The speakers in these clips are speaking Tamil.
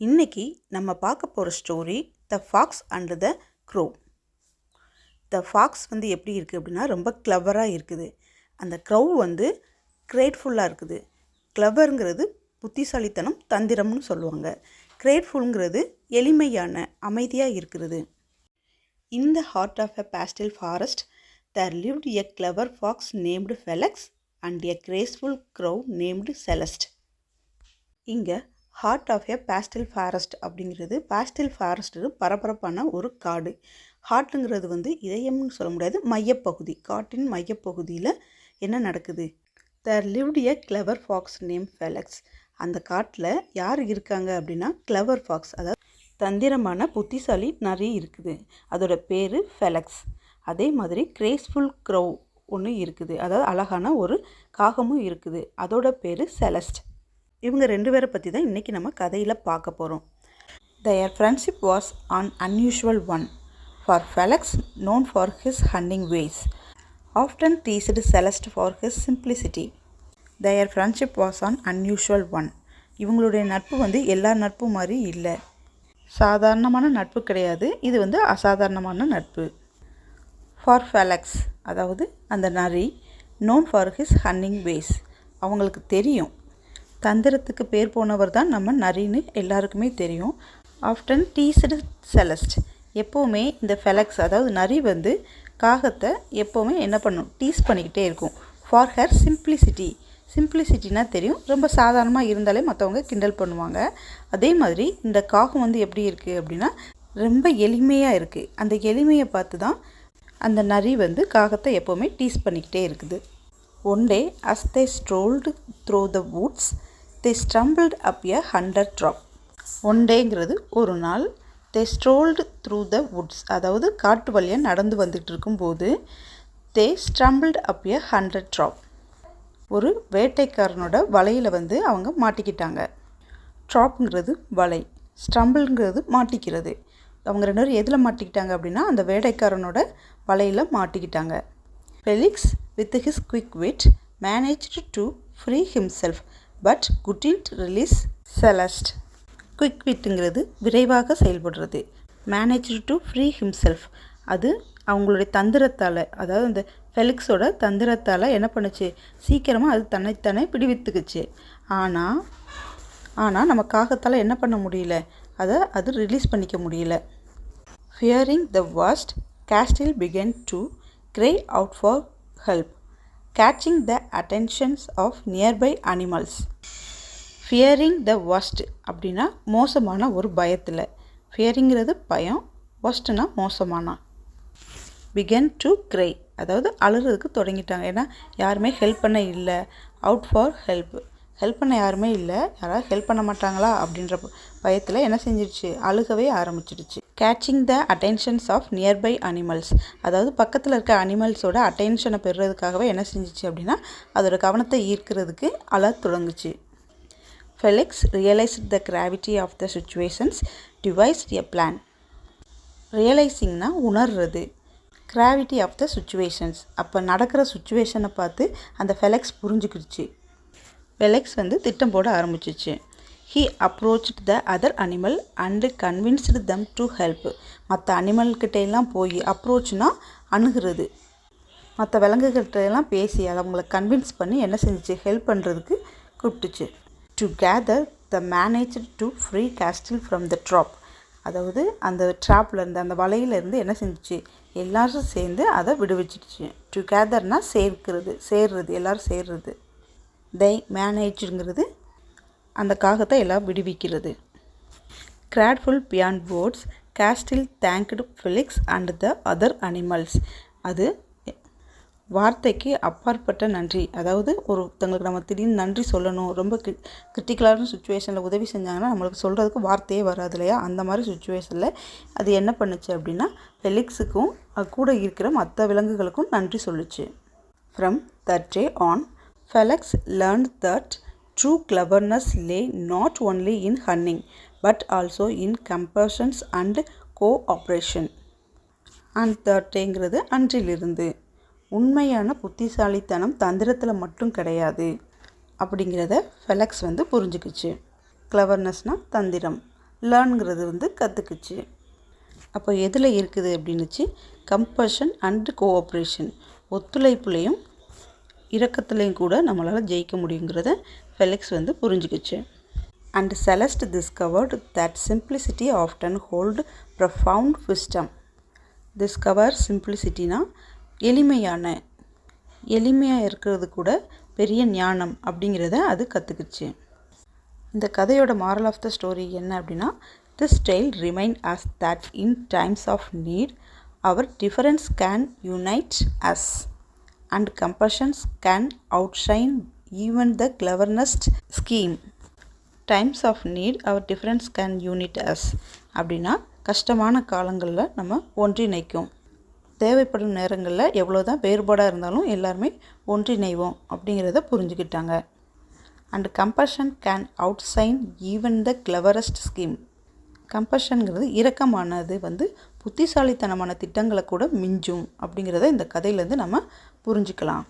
இன்னைக்கு நம்ம பார்க்க போகிற story the fox and the crow. The fox எப்படி இருக்குது அப்படின்னா ரொம்ப கிளவராக இருக்குது. அந்த க்ரௌ கிரேட்ஃபுல்லாக இருக்குது. கிளவருங்கிறது புத்திசாலித்தனம், தந்திரம்னு சொல்லுவாங்க. கிரேட்ஃபுல்ங்கிறது எளிமையான, அமைதியாக இருக்கிறது. In the heart of a bustling forest there lived a clever fox named Felix and a graceful crow named Celeste. இங்கே heart of a bustling forest அப்படிங்கிறது, பாஸ்டல் ஃபாரஸ்ட் பரபரப்பான ஒரு காடு. ஹார்ட்டுங்கிறது இதயம்னு சொல்ல முடியாது, மையப்பகுதி. காட்டின் மையப்பகுதியில் என்ன நடக்குது? There lived a clever fox name Felix. அந்த காட்டில் யார் இருக்காங்க அப்படின்னா கிளவர் ஃபாக்ஸ், அதாவது தந்திரமான புத்திசாலி நரி இருக்குது. அதோட பேர் ஃபெலக்ஸ். அதே மாதிரி கிரேஸ்ஃபுல் க்ரௌ ஒன்று இருக்குது, அதாவது அழகான ஒரு காகமும் இருக்குது. அதோட பேர் செலஸ்ட். இவங்க ரெண்டு பேரை பற்றி தான் இன்றைக்கி நம்ம கதையில் பார்க்க போகிறோம். Their friendship was an unusual one, for Felix, known for his hunting ways, often teased Celeste for his simplicity. Their friendship was an unusual one. இவங்களுடைய நட்பு எல்லா நட்பு மாதிரி இல்லை. சாதாரணமான நட்பு கிடையாது, இது அசாதாரணமான நட்பு. ஃபார் ஃபெலக்ஸ், அதாவது அந்த நரி, known for his hunting ways, அவங்களுக்கு தெரியும். தந்திரத்துக்கு பேர் போனவர் தான் நம்ம நரின்னு எல்லாருக்குமே தெரியும். ஆஃப்டன் டீஸ்டு செலஸ்ட், எப்போவுமே இந்த ஃபெலக்ஸ் அதாவது நரி காகத்தை எப்போவுமே என்ன பண்ணும்? டீஸ் பண்ணிக்கிட்டே இருக்கும். For her simplicity. சிம்ப்ளிசிட்டினா தெரியும், ரொம்ப சாதாரணமாக இருந்தாலே மற்றவங்க கிண்டல் பண்ணுவாங்க. அதே மாதிரி இந்த காகம் எப்படி இருக்குது அப்படின்னா ரொம்ப எளிமையாக இருக்குது. அந்த எளிமையை பார்த்து தான் அந்த நரி காகத்தை எப்போவுமே டீஸ் பண்ணிக்கிட்டே இருக்குது. One day as they strolled through the woods, they stumbled up a hunter trap. One டேங்கிறது ஒரு நாள். they strolled through the woods, அதாவது காட்டு வழியாக நடந்து வந்துட்டு இருக்கும்போது they stumbled up a hunter trap, ஒரு வேட்டைக்காரனோட வலையில் அவங்க மாட்டிக்கிட்டாங்க. ட்ராப்ங்கிறது வலை, ஸ்டம்பிள்ங்கிறது மாட்டிக்கிறது. அவங்க ரெண்டு பேரும் எதில் மாட்டிக்கிட்டாங்க அப்படின்னா அந்த வேட்டைக்காரனோட வலையில் மாட்டிக்கிட்டாங்க. Felix with his quick wit managed to free himself but couldn't release Celeste. Quick விட்டுங்கிறது விரைவாக செயல்படுறது. managed to free himself, அது அவங்களுடைய தந்திரத்தால், அதாவது அந்த ஃபெலிக்ஸோட தந்திரத்தால் என்ன பண்ணுச்சு? சீக்கிரமாக அது தன்னைத்தானே பிடிவித்துக்குச்சு. ஆனால் நம்ம காகத்தால் என்ன பண்ண முடியல? அது ரிலீஸ் பண்ணிக்க முடியல. fearing the worst, Castile began to cry out for help, catching the attentions of nearby animals. fearing the worst அப்படின்னா மோசமான ஒரு பயத்தில். fearingங்கிறது பயம், worstனா மோசமான. began to cry, அதாவது அழுறதுக்கு தொடங்கிட்டாங்க. ஏன்னா யாருமே ஹெல்ப் பண்ண இல்லை. அவுட் ஃபார் ஹெல்ப், ஹெல்ப் பண்ண யாருமே இல்லை, யாராவது ஹெல்ப் பண்ண மாட்டாங்களா அப்படின்ற பயத்தில் என்ன செஞ்சிடுச்சு? அழுகவே ஆரம்பிச்சிடுச்சு. Catching the attentions of nearby animals, அதாவது பக்கத்தில் இருக்க அனிமல்ஸோட அட்டென்ஷனை பெறுறதுக்காகவே என்ன செஞ்சிச்சு அப்படின்னா அதோட கவனத்தை ஈர்க்கிறதுக்கு அழ தொடங்குச்சு. Felix realised the gravity of the situations, devised a plan. ரியலைசிங்னா உணர்றது, கிராவிட்டி ஆஃப் த சுச்சுவேஷன்ஸ், அப்போ நடக்கிற சுச்சுவேஷனை பார்த்து அந்த ஃபெலிக்ஸ் புரிஞ்சுக்கிடுச்சு. ஃபெலிக்ஸ் திட்டம் போட ஆரம்பிச்சிச்சு. He approached the other animal and convinced them to help. மற்ற அனிமல்கிட்டையெல்லாம் போய், அப்ரோச்னா அணுகிறது, மற்ற விலங்குகிட்டையெல்லாம் பேசி அதை அவங்கள கன்வின்ஸ் பண்ணி என்ன செஞ்சிச்சு? ஹெல்ப் பண்ணுறதுக்கு கூப்பிட்டுச்சு. Together they managed to free கேஸ்டில் ஃப்ரம் த ட்ராப், அதாவது அந்த ட்ராப்லேருந்து, அந்த வலையிலேருந்து என்ன செஞ்சிச்சு? எல்லாரும் சேர்ந்து அதை விடுவிச்சிடுச்சு. டுகெதர்னா சேர்றது, எல்லோரும் சேர்றது. they மேனேஜுங்கிறது அந்த காகத்தை எல்லாம் விடுவிக்கிறது. கிராட்ஃபுல் பியாண்ட் வேர்ட்ஸ், கேஸ்டில் thanked Felix and the other animals. அது வார்த்தைக்கு அப்பாற்பட்ட நன்றி. அதாவது ஒருத்தங்களுக்கு நம்ம திடீர்னு நன்றி சொல்லணும், ரொம்ப கிரிட்டிக்கலான சுச்சுவேஷனில் உதவி செஞ்சாங்கன்னா நம்மளுக்கு சொல்கிறதுக்கு வார்த்தையே வராது இல்லையா? அந்த மாதிரி சுச்சுவேஷனில் அது என்ன பண்ணுச்சு அப்படின்னா ஃபெலிக்ஸுக்கும் கூட இருக்கிற மற்ற விலங்குகளுக்கும் நன்றி சொல்லுச்சு. From that day on, Felix learned that true cleverness lay not only in hunting but also in compassion and cooperation. And that டேங்கிறது அன்றிலிருந்து உண்மையான புத்திசாலித்தனம் தந்திரத்தில் மட்டும் கிடையாது அப்படிங்கிறத ஃபெலக்ஸ் புரிஞ்சுக்கிச்சு. கிளவர்னஸ்னால் தந்திரம், லேர்னுங்கிறது வந்து கற்றுக்குச்சு. அப்போ எதில் இருக்குது அப்படின்னுச்சு, கம்பஷன் அண்ட் கோஆப்ரேஷன், ஒத்துழைப்புலையும் இரக்கத்துலேயும் கூட நம்மளால் ஜெயிக்க முடியுங்கிறத ஃபெலிக்ஸ் வந்து புரிஞ்சுக்கிச்சு. And Celeste discovered that simplicity often hold profound wisdom. Discover சிம்பிளிசிட்டினா எளிமையாக இருக்கிறது கூட பெரிய ஞானம் அப்படிங்கிறத அது கற்றுக்குச்சு. இந்த கதையோட மாரல் ஆஃப் த ஸ்டோரி என்ன அப்படின்னா, this tale remind us that in times of need our difference can unite us and compassion can outshine even the cleverest scheme. Times of need our difference can unite us அப்படின்னா கஷ்டமான காலங்களில் நம்ம ஒன்றிணைக்கும், தேவைப்படும் நேரங்களில் எவ்வளோதான் வேறுபாடாக இருந்தாலும் எல்லாருமே ஒன்றிணைவோம் அப்படிங்கிறத புரிஞ்சுக்கிட்டாங்க. And compassion can outshine even the cleverest scheme. கம்பஷன்கிறது இரக்கமானது வந்து புத்திசாலித்தனமான திட்டங்களை கூட மிஞ்சும் அப்படிங்கிறத இந்த கதையிலேருந்து நம்ம புரிஞ்சுக்கலாம்.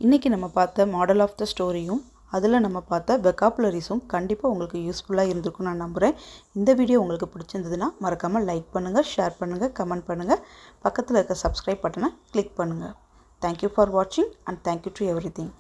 இன்றைக்கி நம்ம பார்த்த மாடல் ஆஃப் த ஸ்டோரியும் அதில் நம்ம பார்த்த வெக்காபுலரிஸும் கண்டிப்பாக உங்களுக்கு யூஸ்ஃபுல்லாக இருந்திருக்கும் நான் நம்புகிறேன். இந்த வீடியோ உங்களுக்கு பிடிச்சிருந்ததுன்னா மறக்காமல் லைக் பண்ணுங்கள், ஷேர் பண்ணுங்கள், கமெண்ட் பண்ணுங்கள், பக்கத்தில் இருக்க சப்ஸ்கிரைப் பட்டனை கிளிக் பண்ணுங்கள். தேங்க்யூ ஃபார் வாட்சிங் அண்ட் தேங்க்யூ டு எவ்ரிதிங்.